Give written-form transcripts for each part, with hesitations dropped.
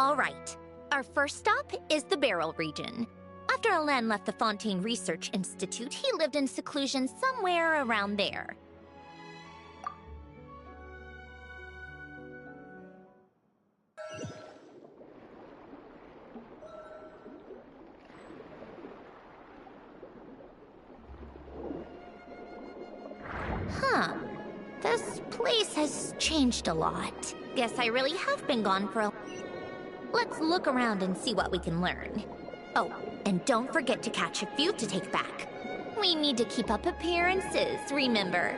All right. Our first stop is the Beryl region. After Alain left the Fontaine Research Institute, he lived in seclusion somewhere around there. Huh. This place has changed a lot. Guess I really have been gone for a... Let's look around and see what we can learn. Oh, and don't forget to catch a few to take back. We need to keep up appearances, remember?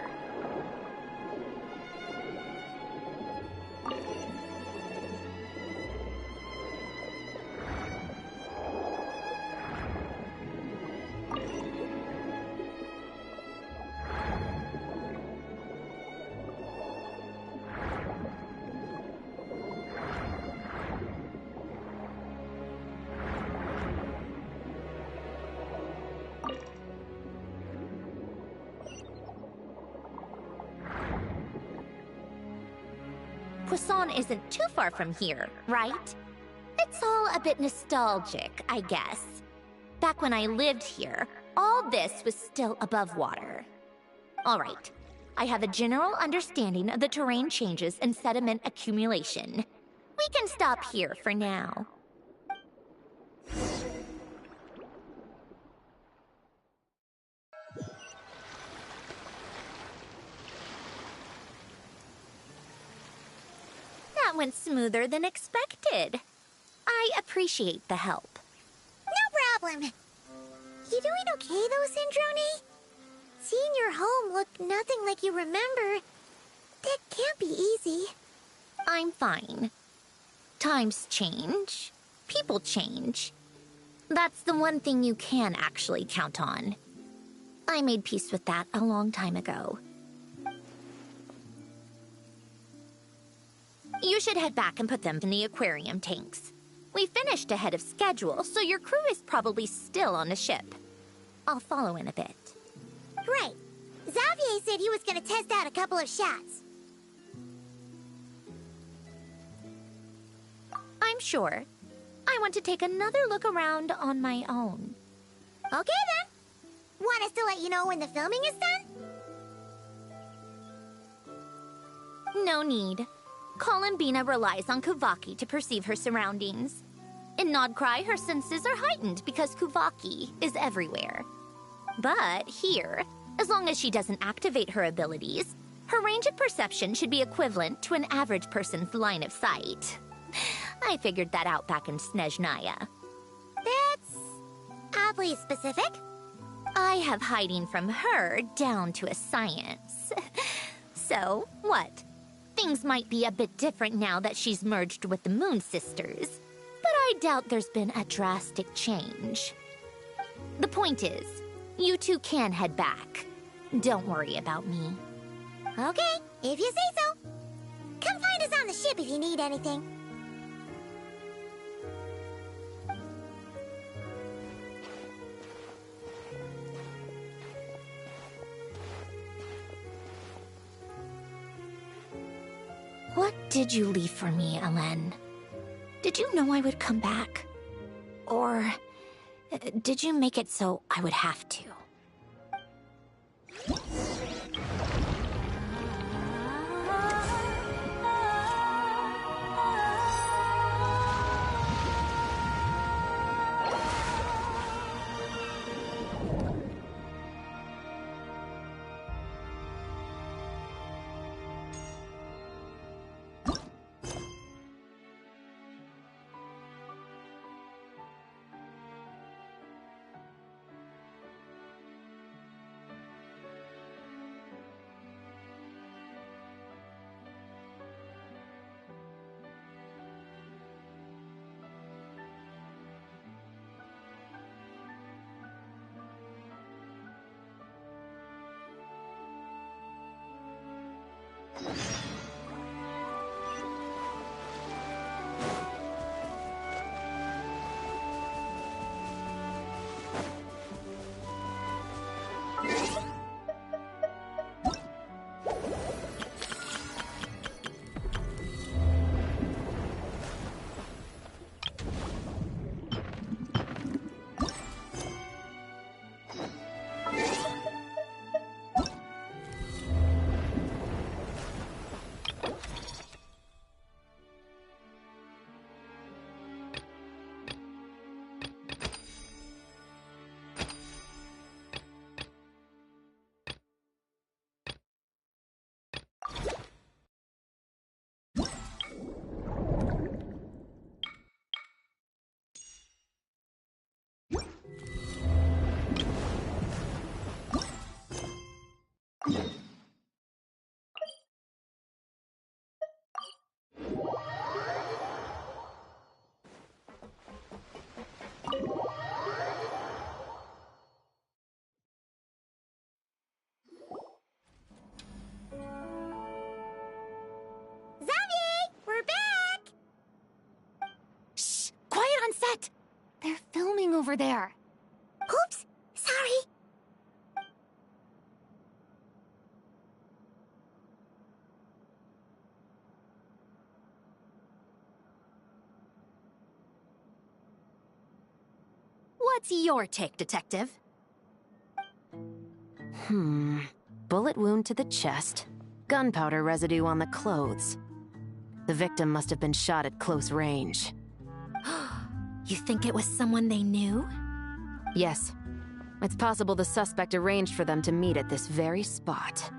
Poisson isn't too far from here, right? It's all a bit nostalgic, I guess. Back when I lived here, all this was still above water. All right, I have a general understanding of the terrain changes and sediment accumulation. We can stop here for now. That went smoother than expected. I appreciate the help. No problem. You doing okay though, Syndrome? Seeing your home look nothing like you remember, that can't be easy. I'm fine. Times change. People change. That's the one thing you can actually count on. I made peace with that a long time ago. You should head back and put them in the aquarium tanks. We finished ahead of schedule, so your crew is probably still on the ship. I'll follow in a bit. Right. Xavier said he was gonna test out a couple of shots. I'm sure. I want to take another look around on my own. Okay then. Want us to let you know when the filming is done? No need. Columbina relies on Kuvaki to perceive her surroundings. In Nodcry, her senses are heightened because Kuvaki is everywhere. But here, as long as she doesn't activate her abilities, her range of perception should be equivalent to an average person's line of sight. I figured that out back in Snezhnaya. That's oddly specific. I have hiding from her down to a science. So, what? Things might be a bit different now that she's merged with the Moon Sisters, but I doubt there's been a drastic change. The point is, you two can head back. Don't worry about me. Okay, if you say so. Come find us on the ship if you need anything. What did you leave for me, Alain? Did you know I would come back? Or did you make it so I would have to? over there. Oops, sorry. What's your take, Detective? Bullet wound to the chest. Gunpowder residue on the clothes. The victim must have been shot at close range. You think it was someone they knew? Yes. It's possible the suspect arranged for them to meet at this very spot.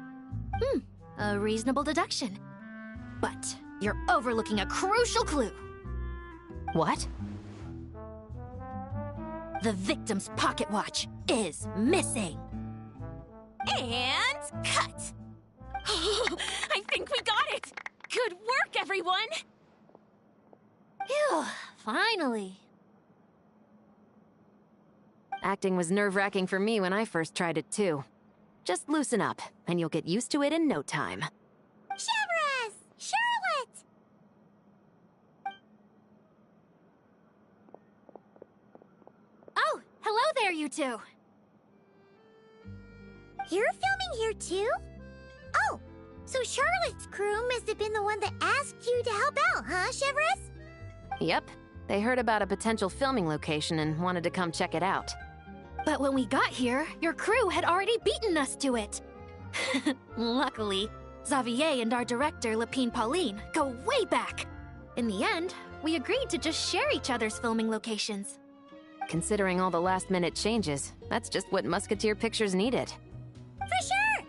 A reasonable deduction. But you're overlooking a crucial clue. What? The victim's pocket watch is missing. And cut! I think we got it! Good work, everyone! Phew, finally. Acting was nerve-wracking for me when I first tried it too. Just loosen up, and you'll get used to it in no time. Chevrus! Charlotte! Oh, hello there, you two. You're filming here too? Oh, so Charlotte's crew must have been the one that asked you to help out, huh, Chevrus? Yep. They heard about a potential filming location and wanted to come check it out. But when we got here, your crew had already beaten us to it. Luckily, Xavier and our director, Lapine Pauline, go way back. In the end, we agreed to just share each other's filming locations. Considering all the last-minute changes, that's just what Musketeer Pictures needed. For sure!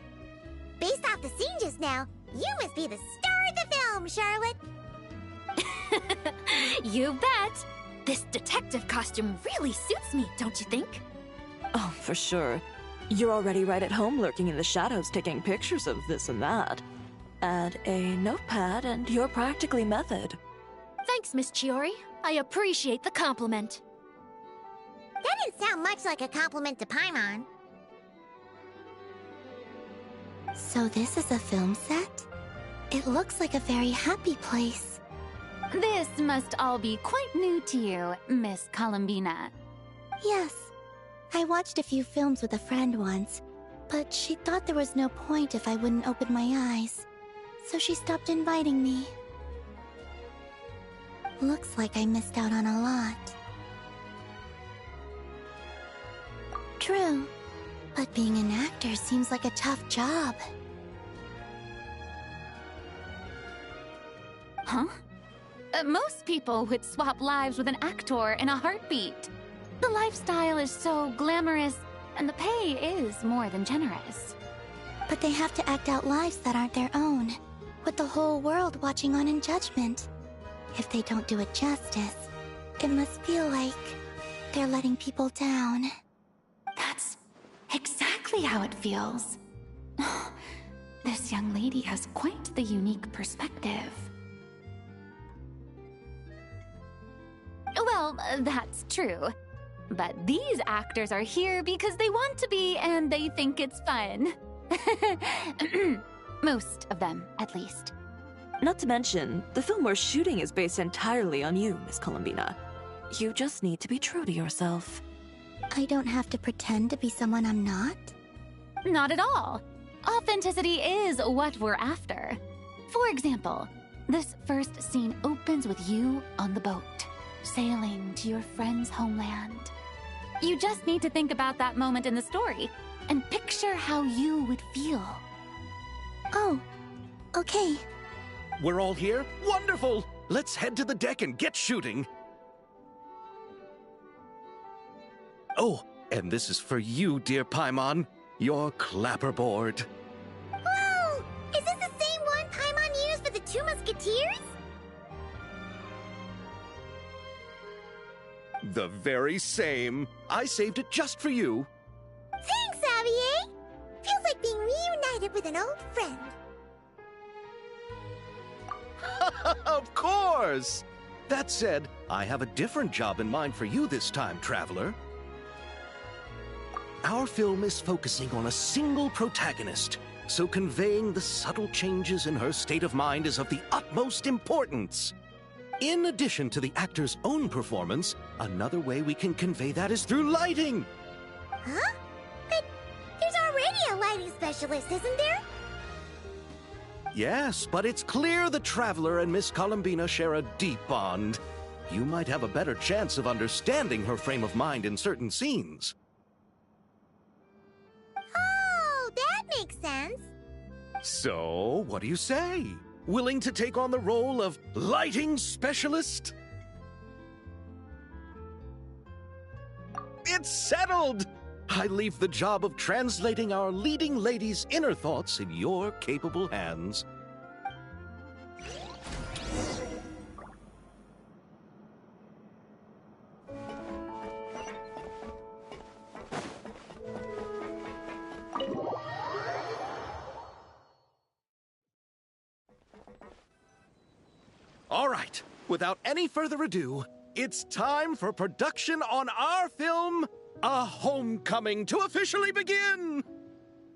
Based off the scene just now, you must be the star of the film, Charlotte! You bet! This detective costume really suits me, don't you think? Oh, for sure. You're already right at home lurking in the shadows taking pictures of this and that. Add a notepad and you're practically method. Thanks, Miss Chiori. I appreciate the compliment. That didn't sound much like a compliment to Paimon. So this is a film set? It looks like a very happy place. This must all be quite new to you, Miss Columbina. Yes. I watched a few films with a friend once, but she thought there was no point if I wouldn't open my eyes. So she stopped inviting me. Looks like I missed out on a lot. True, but being an actor seems like a tough job. Huh? Most people would swap lives with an actor in a heartbeat. The lifestyle is so glamorous, and the pay is more than generous. But they have to act out lives that aren't their own, with the whole world watching on in judgment. If they don't do it justice, it must feel like they're letting people down. That's exactly how it feels. This young lady has quite the unique perspective. Well, that's true. But these actors are here because they want to be and they think it's fun. Most of them, at least. Not to mention, the film we're shooting is based entirely on you, Miss Columbina. You just need to be true to yourself. I don't have to pretend to be someone I'm not? Not at all. Authenticity is what we're after. For example, this first scene opens with you on the boat, sailing to your friend's homeland. You just need to think about that moment in the story and picture how you would feel. Oh, okay. We're all here? Wonderful! Let's head to the deck and get shooting. Oh, and this is for you, dear Paimon. Your clapperboard. Whoa! Is this the same one Paimon used for the Two Musketeers? The very same. I saved it just for you. Thanks, Xavier! Feels like being reunited with an old friend. Of course! That said, I have a different job in mind for you this time, traveler. Our film is focusing on a single protagonist, so conveying the subtle changes in her state of mind is of the utmost importance. In addition to the actor's own performance, another way we can convey that is through lighting. Huh? But there's already a lighting specialist, isn't there? Yes, but it's clear the Traveler and Miss Columbina share a deep bond. You might have a better chance of understanding her frame of mind in certain scenes. Oh, that makes sense. So, what do you say? Willing to take on the role of lighting specialist? It's settled! I leave the job of translating our leading lady's inner thoughts in your capable hands. All right, without any further ado, it's time for production on our film, A Homecoming, to officially begin!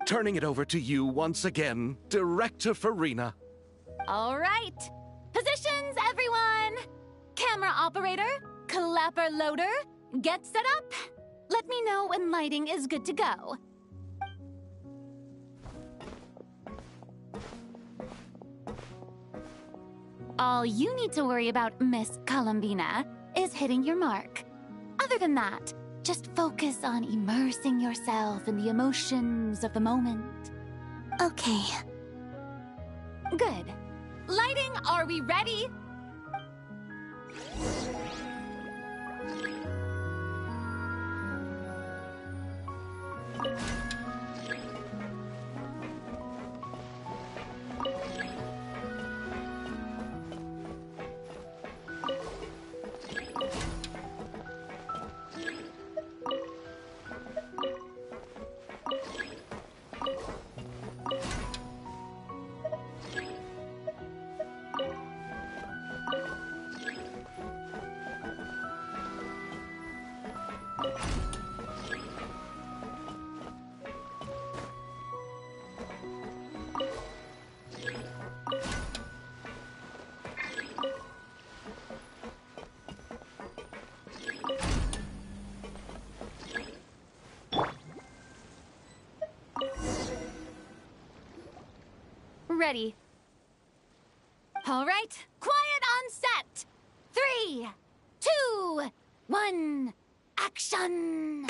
Turning it over to you once again, Director Farina. All right. Positions, everyone. Camera operator, clapper loader, get set up. Let me know when lighting is good to go. All you need to worry about, Miss Columbina, is hitting your mark. Other than that, just focus on immersing yourself in the emotions of the moment. Okay. Good. Lighting, are we ready? Ready. All right, quiet on set. 3, 2, 1, action!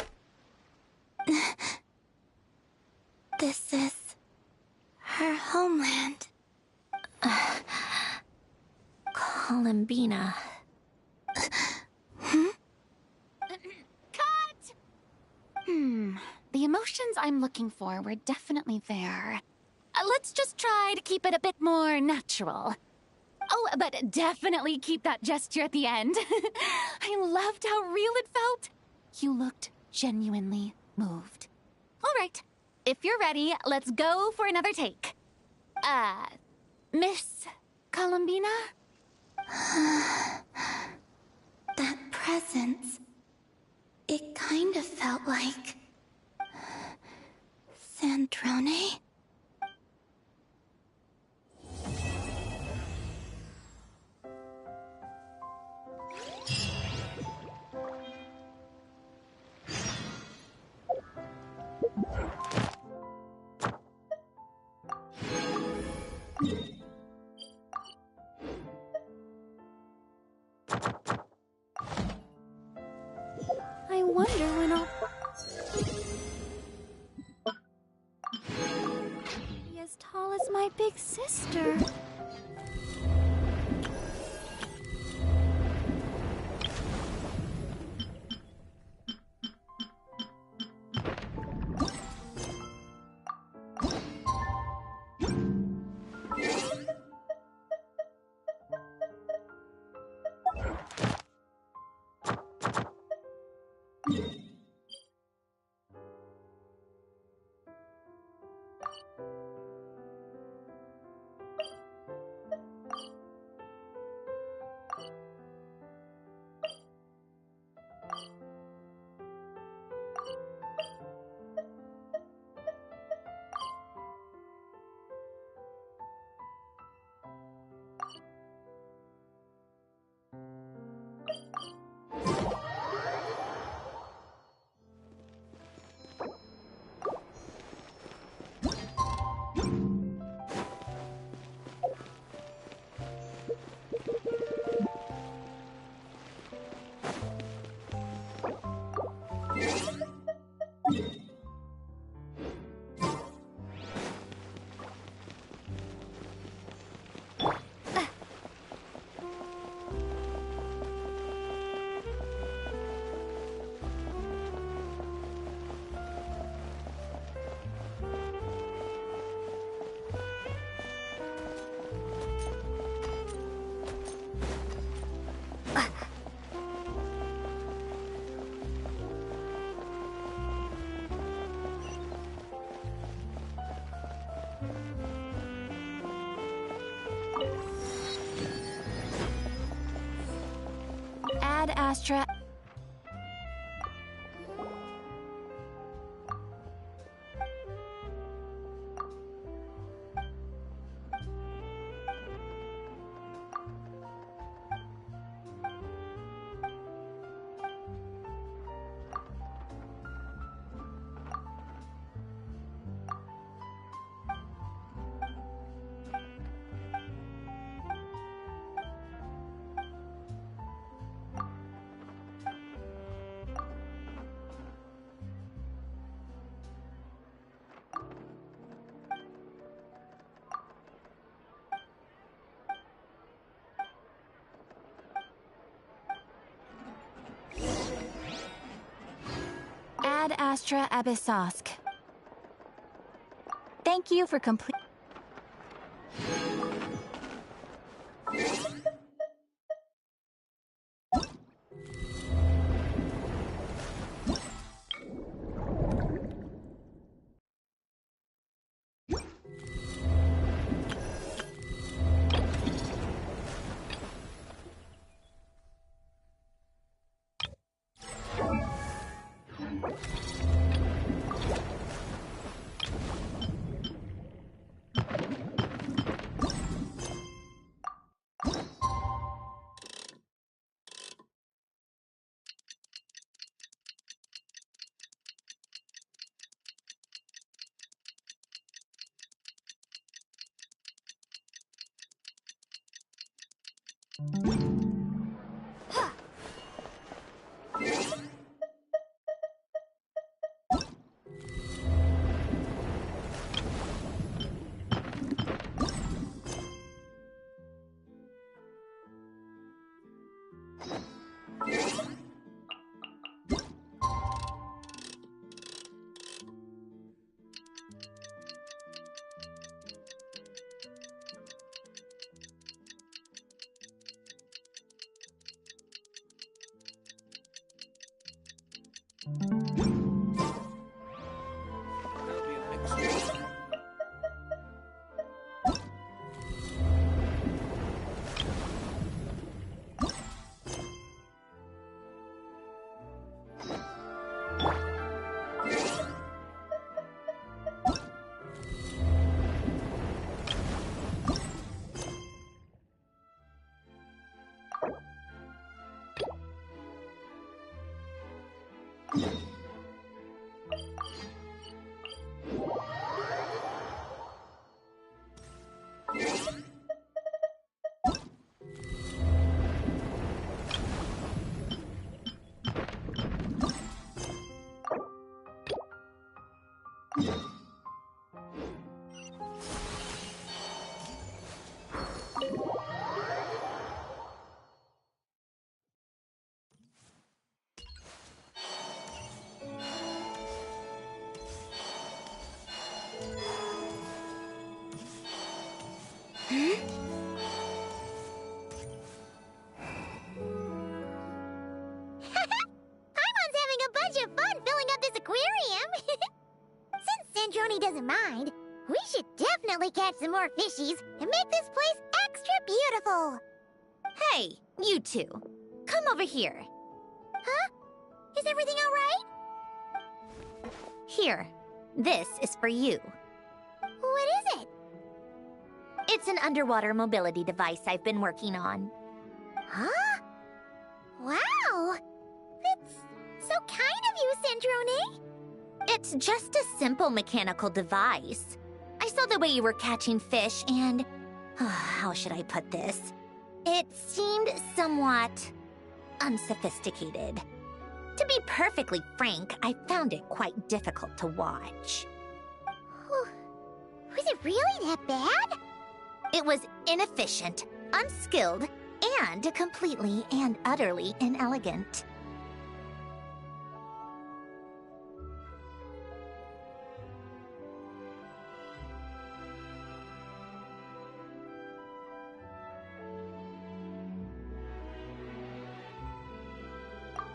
This is her homeland. Columbina. Cut! The emotions I'm looking for were definitely there. Let's just try to keep it a bit more natural. Oh, but definitely keep that gesture at the end. I loved how real it felt. You looked genuinely moved. All right, if you're ready, let's go for another take. Miss Columbina? That presence. It kind of felt like... Sandrone? I wonder when I'll be as tall as my big sister. Astra. Ad Astra Abyssosk. Thank you for complete. Paimon's having a bunch of fun filling up this aquarium. Since Sandrone doesn't mind, we should definitely catch some more fishies and make this place extra beautiful. Hey, you two. Come over here. Huh? Is everything all right? Here. This is for you. What is it? It's an underwater mobility device I've been working on. Huh? Wow! That's so kind of you, Sandrone. It's just a simple mechanical device. I saw the way you were catching fish and... how should I put this? It seemed somewhat... unsophisticated. To be perfectly frank, I found it quite difficult to watch. Was it really that bad? It was inefficient, unskilled, and completely and utterly inelegant.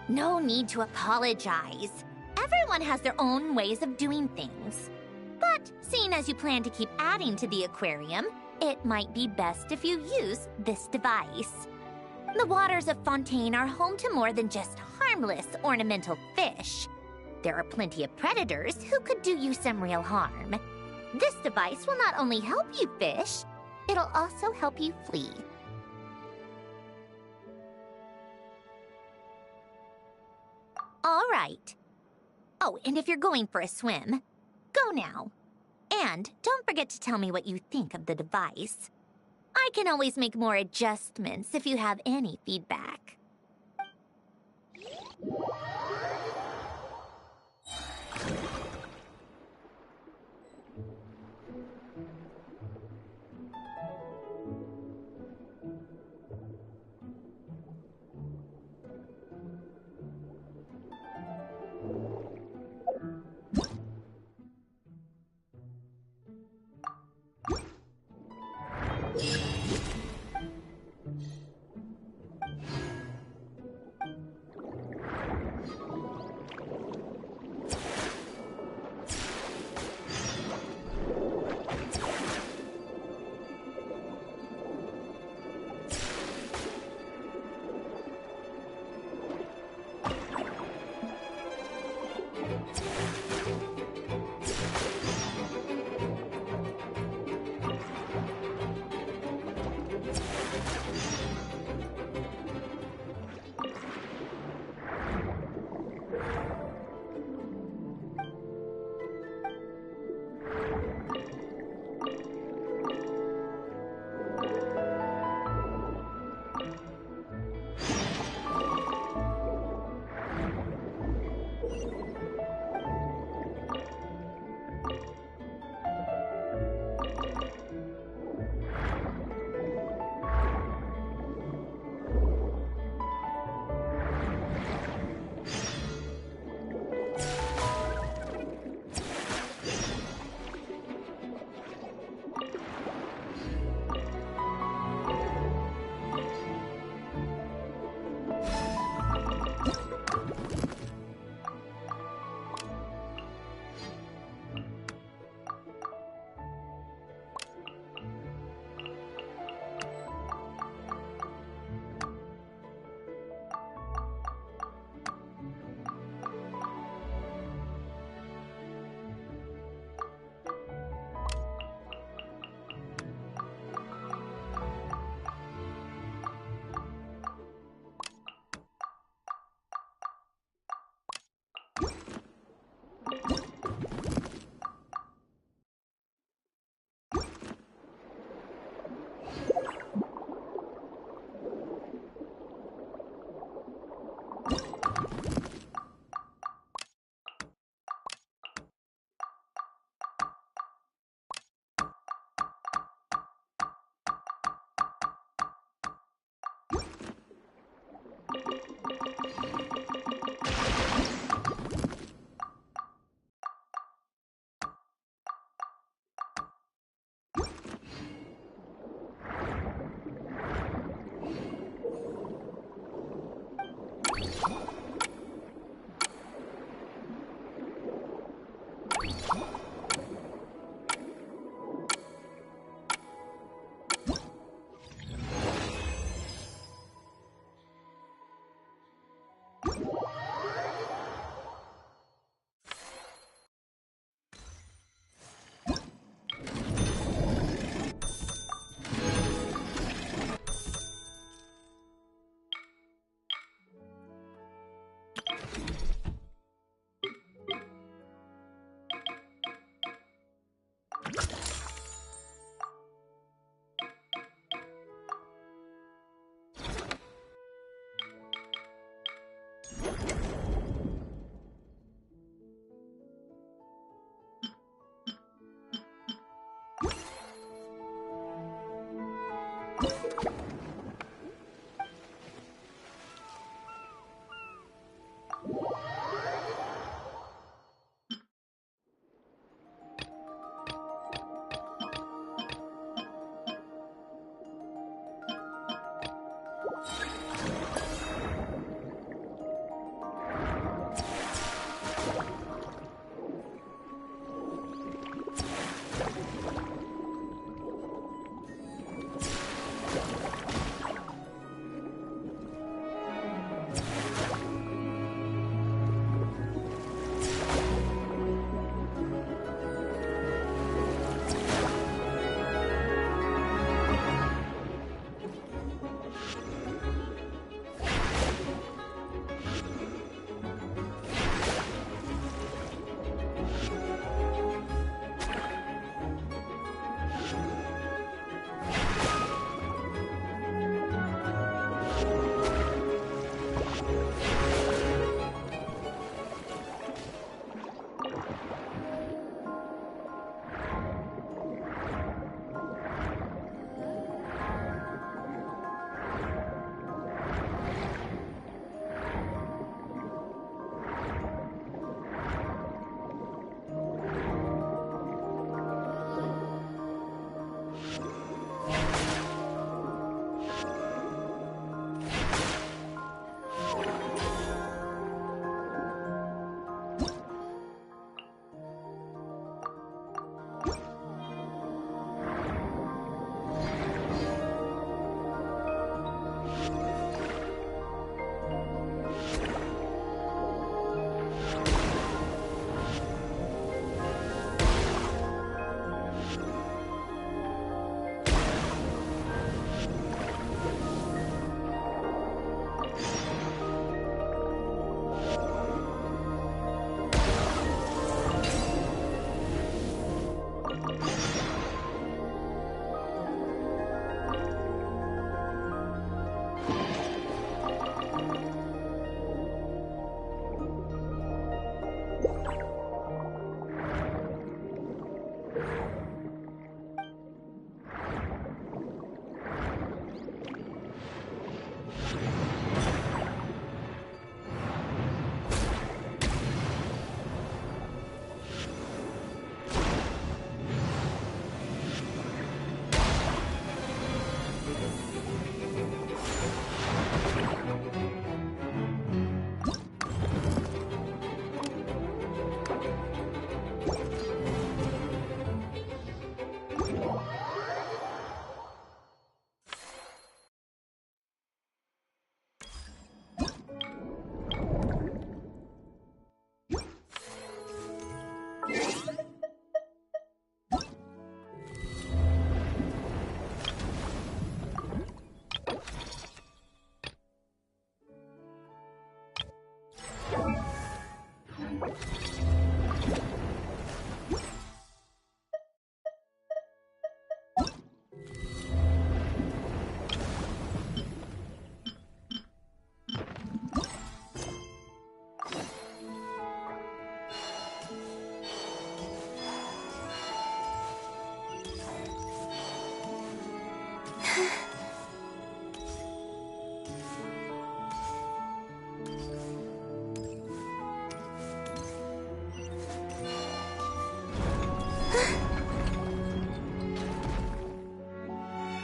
No need to apologize. Everyone has their own ways of doing things. But seeing as you plan to keep adding to the aquarium, it might be best if you use this device. The waters of Fontaine are home to more than just harmless, ornamental fish. There are plenty of predators who could do you some real harm. This device will not only help you fish, it'll also help you flee. All right. Oh, and if you're going for a swim, go now. And don't forget to tell me what you think of the device. I can always make more adjustments if you have any feedback.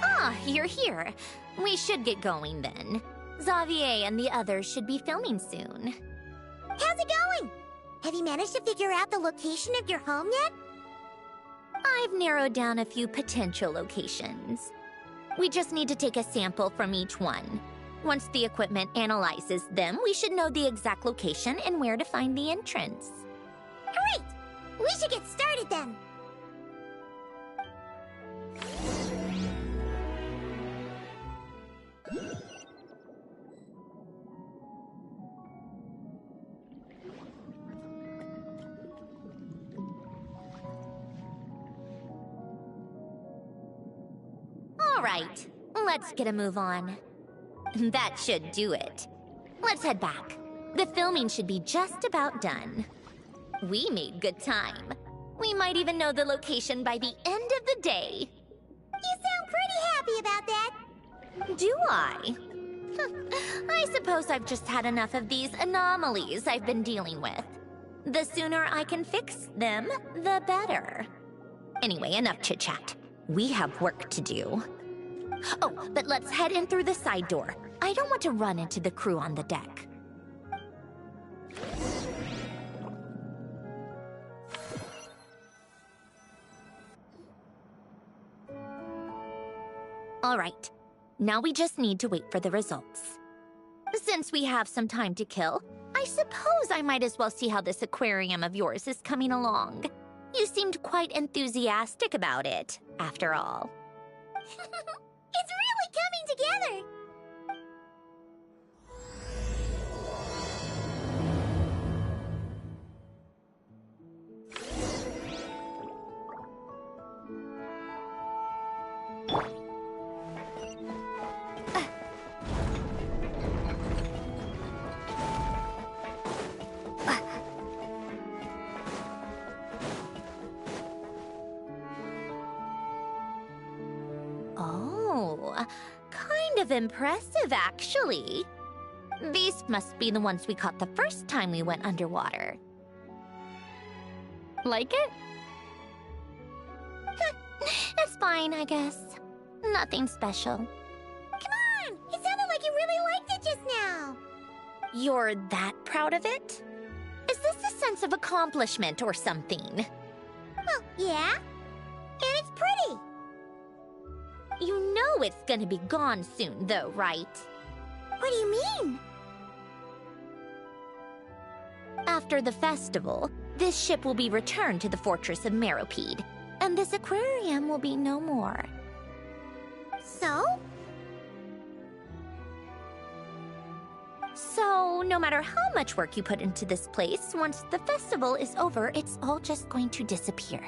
Ah, you're here. We should get going then. Xavier and the others should be filming soon. How's it going? Have you managed to figure out the location of your home yet? I've narrowed down a few potential locations. We just need to take a sample from each one. Once the equipment analyzes them, we should know the exact location and where to find the entrance. Great! We should get started then. All right, let's get a move on. That should do it. Let's head back. The filming should be just about done. We made good time. We might even know the location by the end of the day. You sound pretty happy about that. Do I? I suppose I've just had enough of these anomalies I've been dealing with. The sooner I can fix them, the better. Anyway, enough chit-chat. We have work to do. Oh, but let's head in through the side door. I don't want to run into the crew on the deck. All right, now we just need to wait for the results. Since we have some time to kill, I suppose I might as well see how this aquarium of yours is coming along. You seemed quite enthusiastic about it, after all. It's really coming together. Oh, kind of impressive, actually. These must be the ones we caught the first time we went underwater. Like it? It's fine, I guess. Nothing special. Come on! It sounded like you really liked it just now. You're that proud of it? Is this a sense of accomplishment or something? Well, yeah. And it's pretty. You know it's gonna be gone soon, though, right? What do you mean? After the festival, this ship will be returned to the fortress of Meropide, and this aquarium will be no more. So? So, no matter how much work you put into this place, once the festival is over, it's all just going to disappear.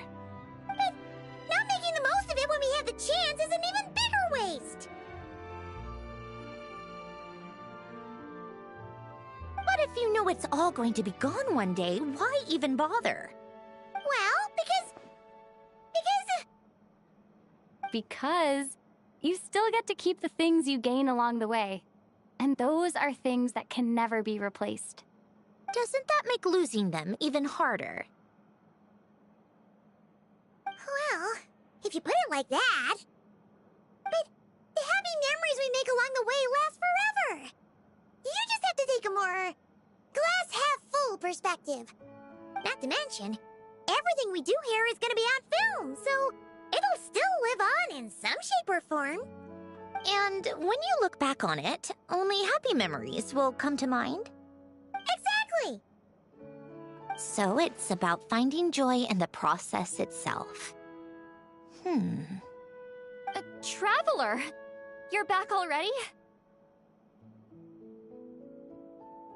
But not making the most of it when we have the chance is an even bigger waste. But if you know it's all going to be gone one day, why even bother? Well, Because you still get to keep the things you gain along the way. And those are things that can never be replaced. Doesn't that make losing them even harder? well, if you put it like that. But the happy memories we make along the way last forever. You just have to take a more glass half full perspective. Not to mention, everything we do here is gonna be on film, so it'll still live on in some shape or form. And when you look back on it, only happy memories will come to mind. Exactly! So it's about finding joy in the process itself. Traveler! You're back already?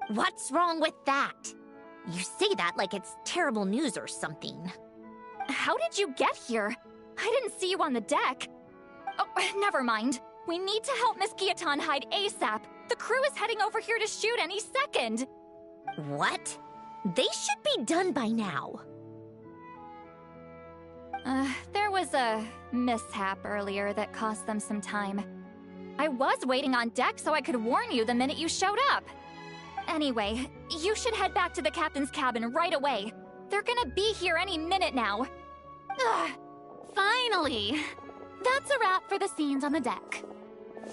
What's wrong with that? You say that like it's terrible news or something. How did you get here? I didn't see you on the deck. Oh, never mind. We need to help Miss Guillotin hide ASAP. The crew is heading over here to shoot any second. What? They should be done by now. There was a mishap earlier that cost them some time. I was waiting on deck so I could warn you the minute you showed up. Anyway, you should head back to the captain's cabin right away. They're gonna be here any minute now. Ugh, finally! That's a wrap for the scenes on the deck.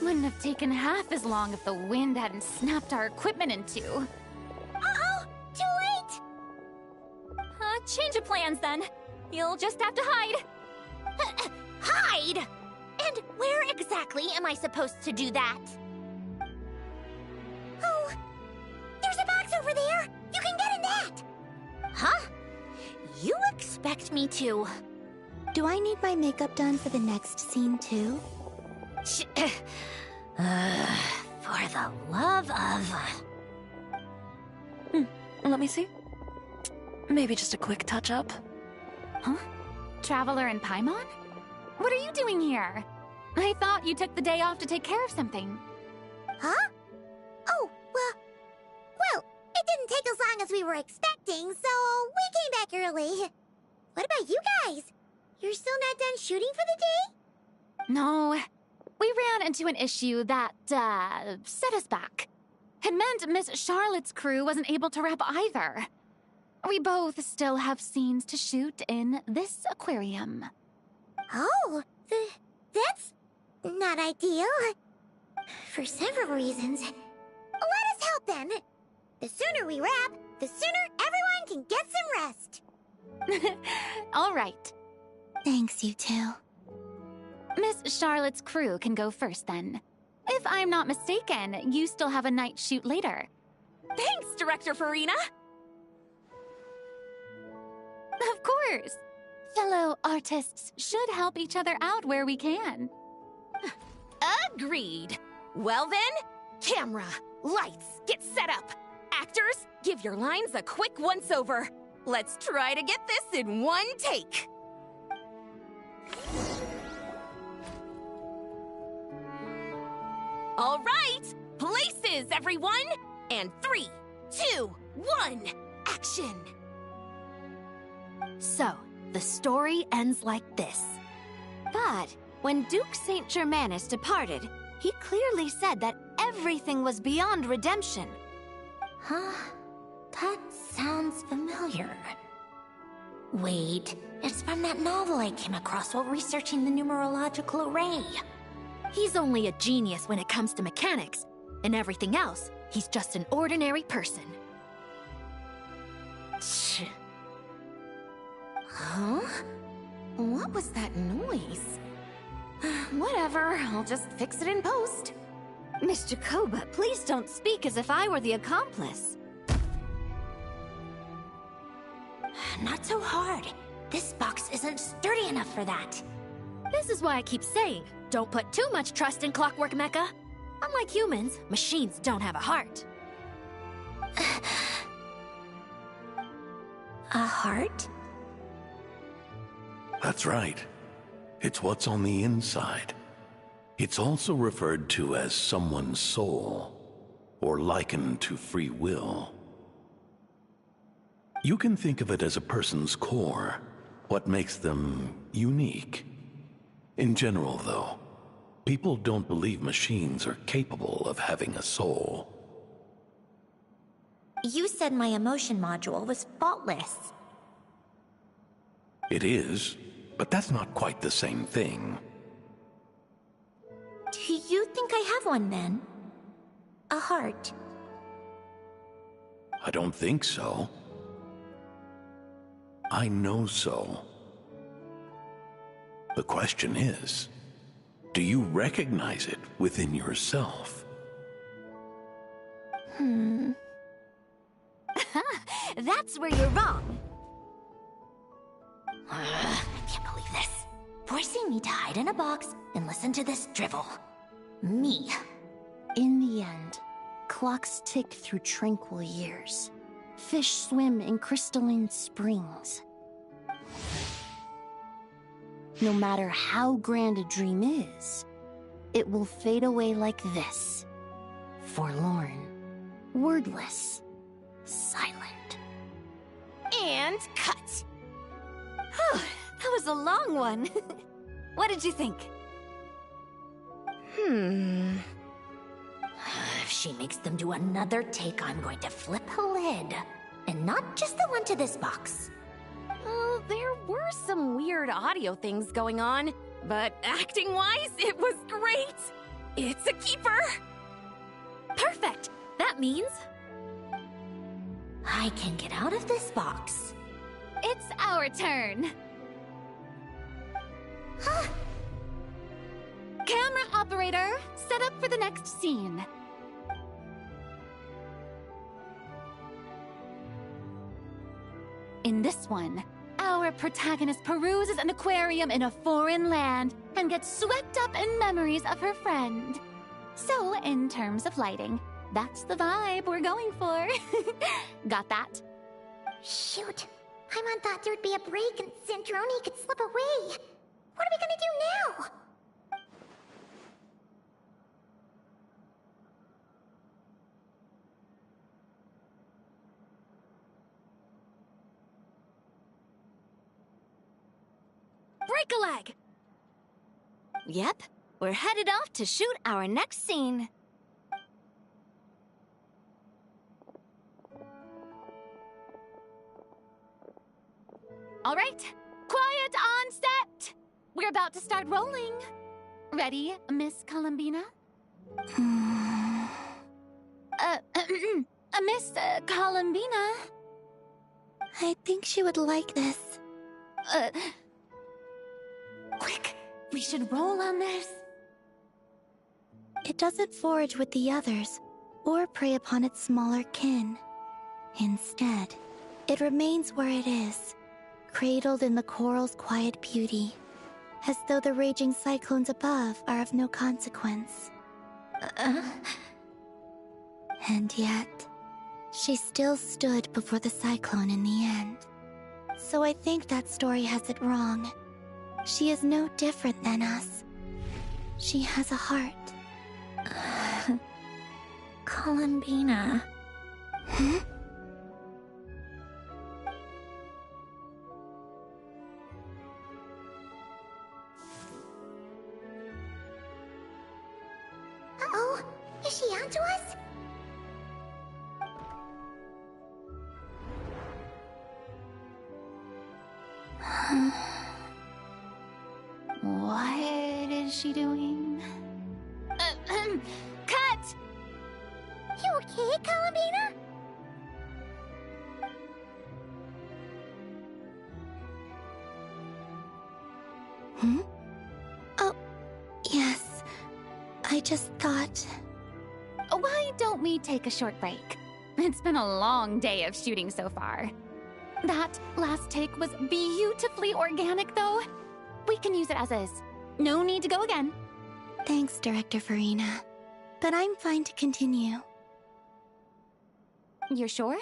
Wouldn't have taken half as long if the wind hadn't snapped our equipment in two. Uh-oh! Too late! Change of plans then. You'll just have to hide. Hide? And where exactly am I supposed to do that? Oh, there's a box over there! You can get in that! Huh? You expect me to... Do I need my makeup done for the next scene too? For the love of... Let me see. Maybe just a quick touch-up. Huh? Traveler and Paimon? What are you doing here? I thought you took the day off to take care of something. Huh? Oh, well, it didn't take as long as we were expecting, so we came back early. What about you guys? You're still not done shooting for the day? No, we ran into an issue that, set us back. It meant Miss Charlotte's crew wasn't able to wrap either. We both still have scenes to shoot in this aquarium. Oh, that's not ideal. For several reasons. Let us help then. The sooner we wrap, the sooner everyone can get some rest. All right. Thanks, you two. Miss Charlotte's crew can go first then. If I'm not mistaken, you still have a night shoot later. Thanks, Director Farina! Of course. Fellow artists should help each other out where we can. Agreed. Well then, camera, lights, get set up. Actors, give your lines a quick once-over. Let's try to get this in one take. All right, places, everyone! And 3, 2, 1, action! So, the story ends like this. But when Duke Saint Germanus departed, he clearly said that everything was beyond redemption. Huh? That sounds familiar. Wait, it's from that novel I came across while researching the numerological array. He's only a genius when it comes to mechanics, and everything else, he's just an ordinary person. Tch. Huh? What was that noise? Whatever, I'll just fix it in post. Miss Jacoba, please don't speak as if I were the accomplice. Not so hard. This box isn't sturdy enough for that. This is why I keep saying, don't put too much trust in Clockwork Mecha. Unlike humans, machines don't have a heart. A heart? That's right. It's what's on the inside. It's also referred to as someone's soul, or likened to free will. You can think of it as a person's core, what makes them unique. In general, though, people don't believe machines are capable of having a soul. You said my emotion module was faultless. It is, but that's not quite the same thing. Do you think I have one then? A heart? I don't think so. I know so. The question is, do you recognize it within yourself? That's where you're wrong. I can't believe this. Forcing me to hide in a box and listen to this drivel. Me. In the end, clocks tick through tranquil years. Fish swim in crystalline springs. No matter how grand a dream is, it will fade away like this. Forlorn, wordless, silent. And cut. Whew, that was a long one. What did you think? If she makes them do another take, I'm going to flip a lid. And not just the one to this box. There were some weird weird audio things going on, but acting-wise, it was great! It's a keeper! Perfect! That means I can get out of this box. It's our turn. Camera operator, set up for the next scene. In this one, our protagonist peruses an aquarium in a foreign land and gets swept up in memories of her friend. So, in terms of lighting, that's the vibe we're going for. Got that? Shoot. Paimon thought there'd be a break and Sandrone could slip away. What are we gonna do now? Break a leg! Yep, we're headed off to shoot our next scene. All right, quiet on set. We're about to start rolling. Ready, Miss Columbina? Miss Columbina? I think she would like this. Quick, we should roll on this. It doesn't forage with the others, or prey upon its smaller kin. Instead, it remains where it is, cradled in the coral's quiet beauty, as though the raging cyclones above are of no consequence. And yet, she still stood before the cyclone in the end. So I think that story has it wrong. She is no different than us. She has a heart. Columbina. Hmm? Uh-oh, is she onto us? What is she doing? Cut! You okay, Columbina? Hmm? Oh, yes. I just thought... Why don't we take a short break? It's been a long day of shooting so far. That last take was beautifully organic, though. We can use it as is. No need to go again. Thanks, Director Farina. But I'm fine to continue. You're sure?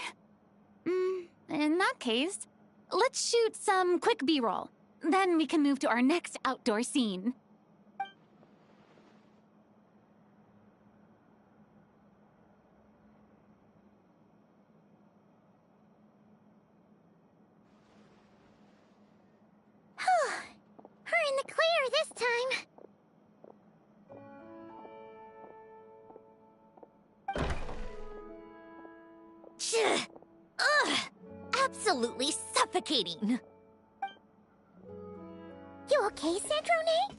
In that case, let's shoot some quick B-roll. Then we can move to our next outdoor scene. We're in the clear this time. Ugh! Absolutely suffocating. You okay, Sandrone?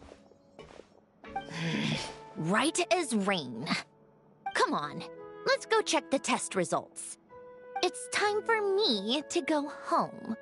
Right as rain. Come on, let's go check the test results. It's time for me to go home.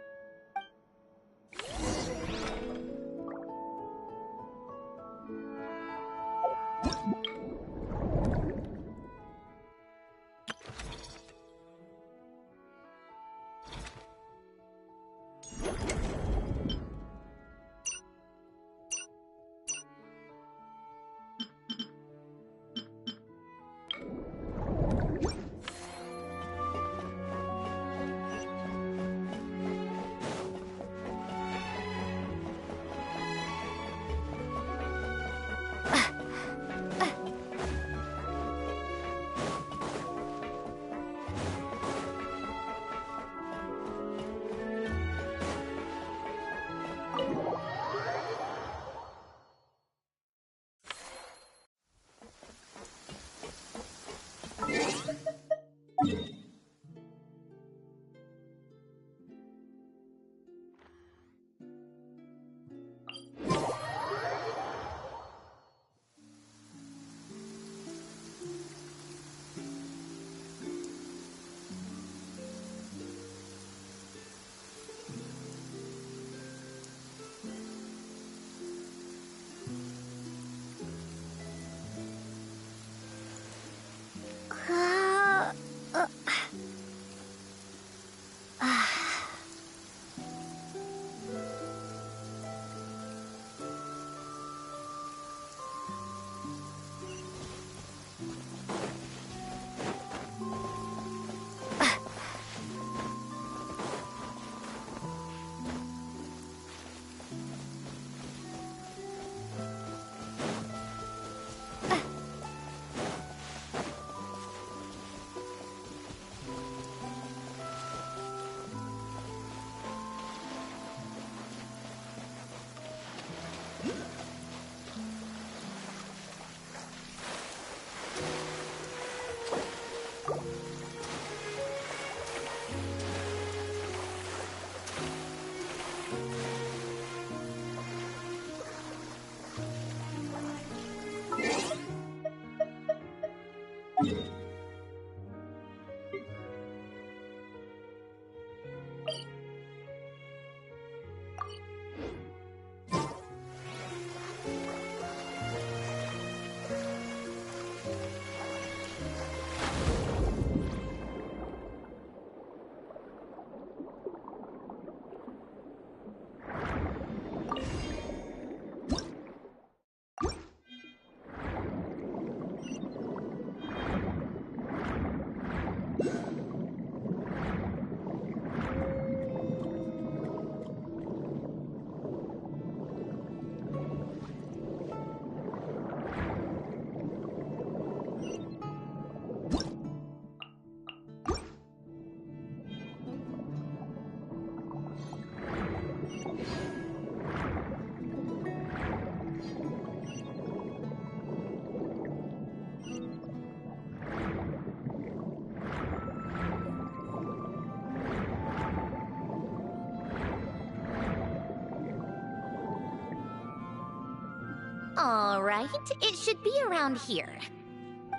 All right, it should be around here.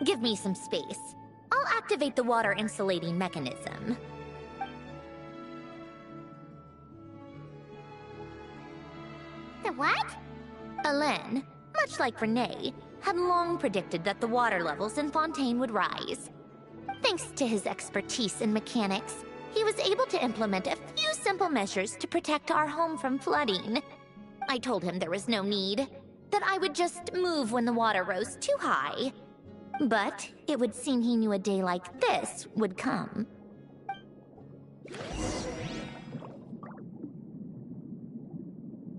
Give me some space. I'll activate the water insulating mechanism. The what? Alain, much like Renee, had long predicted that the water levels in Fontaine would rise. Thanks to his expertise in mechanics, he was able to implement a few simple measures to protect our home from flooding. I told him there was no need, that I would just move when the water rose too high. But it would seem he knew a day like this would come.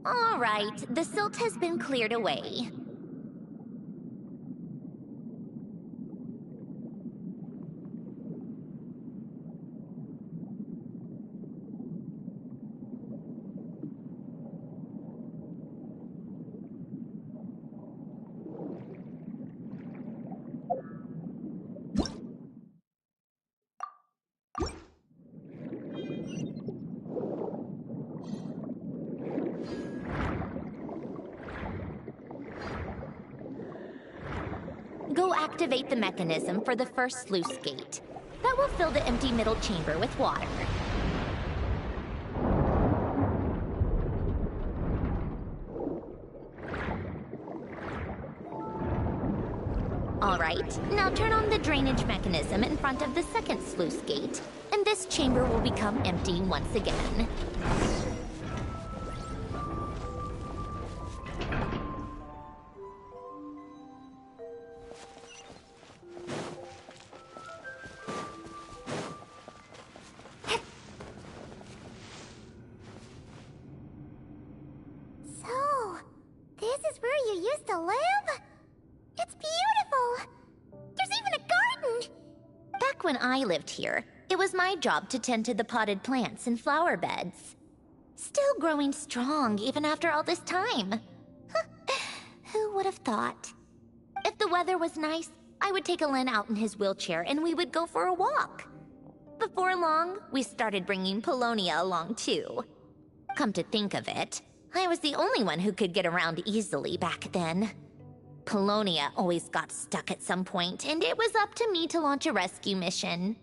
All right, the silt has been cleared away. Go activate the mechanism for the first sluice gate. That will fill the empty middle chamber with water. All right, now turn on the drainage mechanism in front of the second sluice gate, and this chamber will become empty once again. So, this is where you used to live? It's beautiful! There's even a garden! Back when I lived here, it was my job to tend to the potted plants and flower beds. Still growing strong even after all this time. Who would have thought? If the weather was nice, I would take Alain out in his wheelchair and we would go for a walk. Before long, we started bringing Polonia along too. Come to think of it, I was the only one who could get around easily back then. Polonia always got stuck at some point, and it was up to me to launch a rescue mission.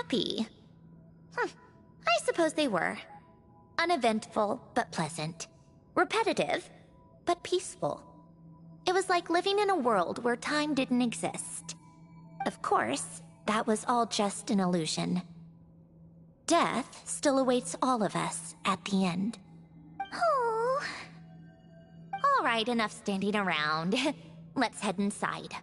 happy. I suppose they were. Uneventful, but pleasant. Repetitive, but peaceful. It was like living in a world where time didn't exist. Of course, that was all just an illusion. Death still awaits all of us at the end. Oh. All right, enough standing around. Let's head inside.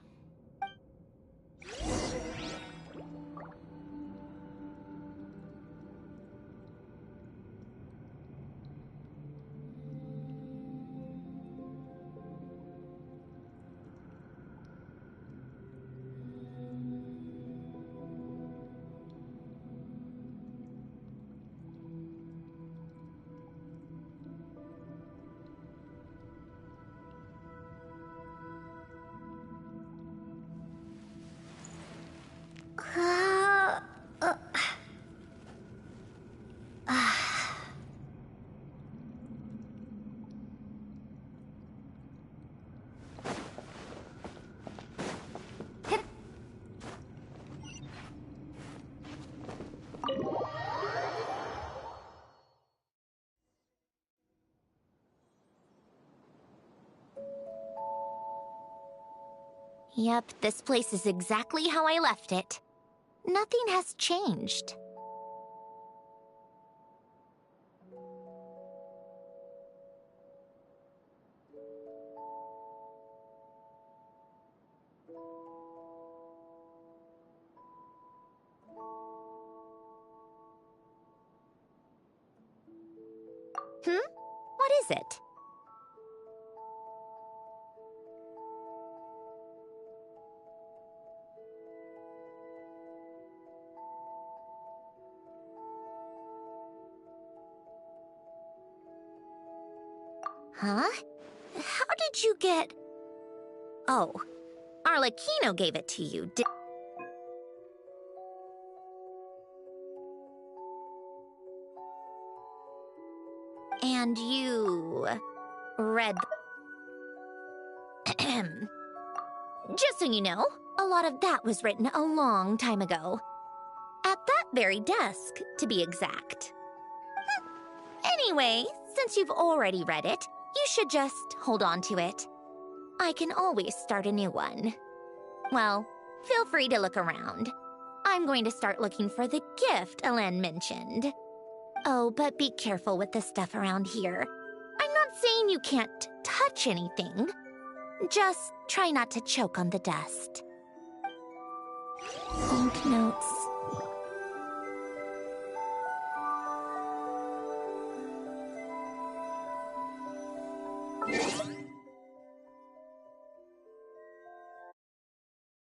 Yep, this place is exactly how I left it. Nothing has changed. What is it? Huh? How did you get... Oh, Arlecchino gave it to you, did... And you... read... Just so you know, a lot of that was written a long time ago. At that very desk, to be exact. Anyway, since you've already read it, you should just hold on to it. I can always start a new one. Well, feel free to look around. I'm going to start looking for the gift Elen mentioned. Oh, but be careful with the stuff around here. I'm not saying you can't touch anything. Just try not to choke on the dust. Banknotes.